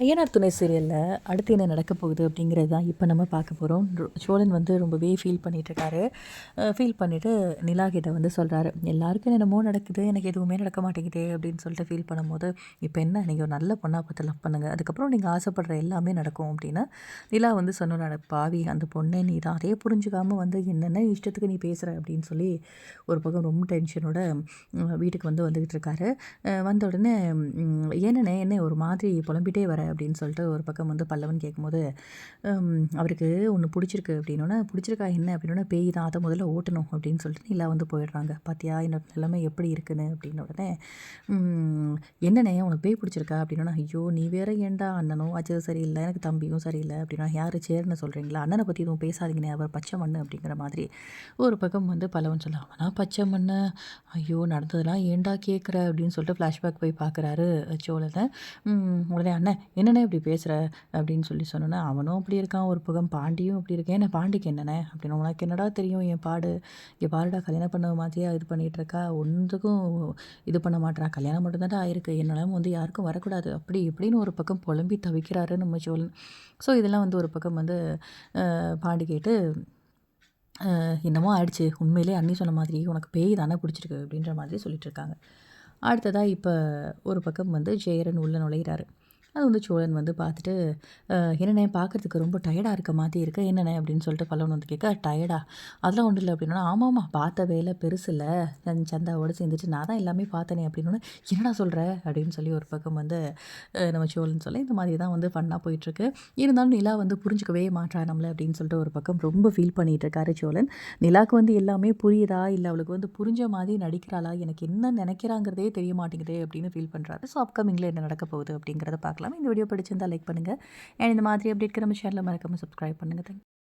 ஐயனார் துணை சீரியலில் அடுத்து என்ன நடக்க போகுது அப்படிங்கிறது தான் இப்போ நம்ம பார்க்க போகிறோம். சோழன் வந்து ரொம்பவே ஃபீல் பண்ணிகிட்ருக்காரு. ஃபீல் பண்ணிவிட்டு நிலா கிட்ட வந்து சொல்கிறாரு, எல்லாருக்கும் என்னமோ நடக்குது, எனக்கு எதுவுமே நடக்க மாட்டேங்குது அப்படின்னு சொல்லிட்டு ஃபீல் பண்ணும்போது, இப்போ என்ன நீங்கள் ஒரு நல்ல பொண்ணாக பார்த்து லவ் பண்ணுங்கள், அதுக்கப்புறம் நீங்கள் ஆசைப்படுற எல்லாமே நடக்கும் அப்படின்னு நிலா வந்து சொன்னாரு. பாவி அந்த பொண்ணே நீ தான், அதே புரிஞ்சுக்காமல் வந்து என்னென்ன இஷ்டத்துக்கு நீ பேசுகிற அப்படின்னு சொல்லி ஒரு பக்கம் ரொம்ப டென்ஷனோட வீட்டுக்கு வந்துக்கிட்டு இருக்காரு. வந்த உடனே ஏன்னண்ணே என்ன ஒரு மாதிரி புலம்பிட்டே வர அப்படின்னு சொல்லிட்டு ஒரு பக்கம் வந்து பல்லவன் கேட்கும்போது, அவருக்கு ஒன்று பிடிச்சிருக்கு அப்படின்னோடனே, பிடிச்சிருக்கா என்ன அப்படின்னோடனே, பேய் தான், அதை முதல்ல ஓட்டணும் அப்படின்னு சொல்லிட்டு நிலா வந்து போயிடுறாங்க. பார்த்தியா என்னோட நிலைமை எப்படி இருக்குன்னு அப்படின்ன உடனே, என்னண்ணே உனக்கு பேய் பிடிச்சிருக்கா அப்படின்னோடனே, ஐயோ நீ வேற ஏன்டா, அண்ணனும் அது சரியில்லை, எனக்கு தம்பியும் சரியில்லை அப்படின்னா, யார் சேர்னு சொல்கிறீங்களா, அண்ணனை பற்றி எதுவும் பேசாதீங்கண்ணே, அவர் பச்சை மண்ணு அப்படிங்கிற மாதிரி ஒரு பக்கம் வந்து பல்லவன் சொல்ல, அவனா பச்சை மண்ணு, ஐயோ நடந்ததெல்லாம் ஏன்டா கேட்குற அப்படின்னு சொல்லிட்டு ஃப்ளாஷ்பேக் போய் பார்க்குறாரு சோழனை. உடனே அண்ணன் என்னண்ணே இப்படி பேசுகிற அப்படின்னு சொல்லி சொன்னோன்னே, அவனும் அப்படி இருக்கான், ஒரு பக்கம் பாண்டியும் அப்படி இருக்கேன், என்ன பாண்டிக்கு என்னண்ணே அப்படின்னு, உனக்கு என்னடா தெரியும் என் பாடு, இங்கே பாருடா கல்யாணம் பண்ண மாதிரியா இது பண்ணிகிட்டு இருக்கா, ஒன்றுக்கும் இது பண்ண மாட்டேறா, கல்யாணம் மட்டும்தான்டா ஆயிருக்கு, என்னாலும் வந்து யாருக்கும் வரக்கூடாது அப்படி இப்படின்னு ஒரு பக்கம் புலம்பி தவிக்கிறாரு நம்ம சோழன். ஸோ இதெல்லாம் வந்து ஒரு பக்கம் வந்து பாண்டி கேட்டு, என்னமோ ஆயிடுச்சு, உண்மையிலே அண்ணி சொன்ன மாதிரி உனக்கு பேய் தானே பிடிச்சிருக்கு அப்படின்ற மாதிரி சொல்லிட்டு இருக்காங்க. அடுத்ததாக இப்போ ஒரு பக்கம் வந்து ஜெயரன் உள்ளே நுழையிறாரு. அது வந்து சோழன் வந்து பார்த்துட்டு, என்னண்ணே பார்க்குறதுக்கு ரொம்ப டயர்டாக இருக்க மாதிரி இருக்கு, என்னண்ணே அப்படின்னு சொல்லிட்டு பல்லவன் வந்து கேட்க, டயர்டா அதெல்லாம் ஒன்றும் இல்லை அப்படின்னா, ஆமாம்மா பார்த்த வேலை பெருசு இல்லை, சந்தாவோடு சேர்ந்துட்டு நான் தான் எல்லாமே பார்த்தனே அப்படின்னோடனே, என்னடா சொல்கிற அப்படின்னு சொல்லி ஒரு பக்கம் வந்து நம்ம சோழன் சொல்ல, இந்த மாதிரி தான் வந்து ஃபன்னாக போயிட்டுருக்கு. இருந்தாலும் நிலா வந்து புரிஞ்சுக்கவே மாட்டா நம்மளை அப்படின்னு சொல்லிட்டு ஒரு பக்கம் ரொம்ப ஃபீல் பண்ணிகிட்டு இருக்காரு சோழன். நிலாவுக்கு வந்து எல்லாமே புரியுதா, இல்லை அவளுக்கு வந்து புரிஞ்ச மாதிரி நடிக்கிறாளா, எனக்கு என்ன நினைக்கிறாங்கிறதே தெரிய மாட்டேங்குதே அப்படின்னு ஃபீல் பண்ணுறாரு. ஸோ அப்கமிங்கில் என்ன நடக்க போகுது அப்படிங்கிறத பார்க்கலாம். இந்த வீடியோ பிடிச்சிருந்தால் லைக் பண்ணுங்கள். அண்ட் இந்த மாதிரி அப்டேட்க்கு நம்ம சேனலை மறக்காமல் சப்ஸ்கிரைப் பண்ணுங்கள். தேங்க்யூ.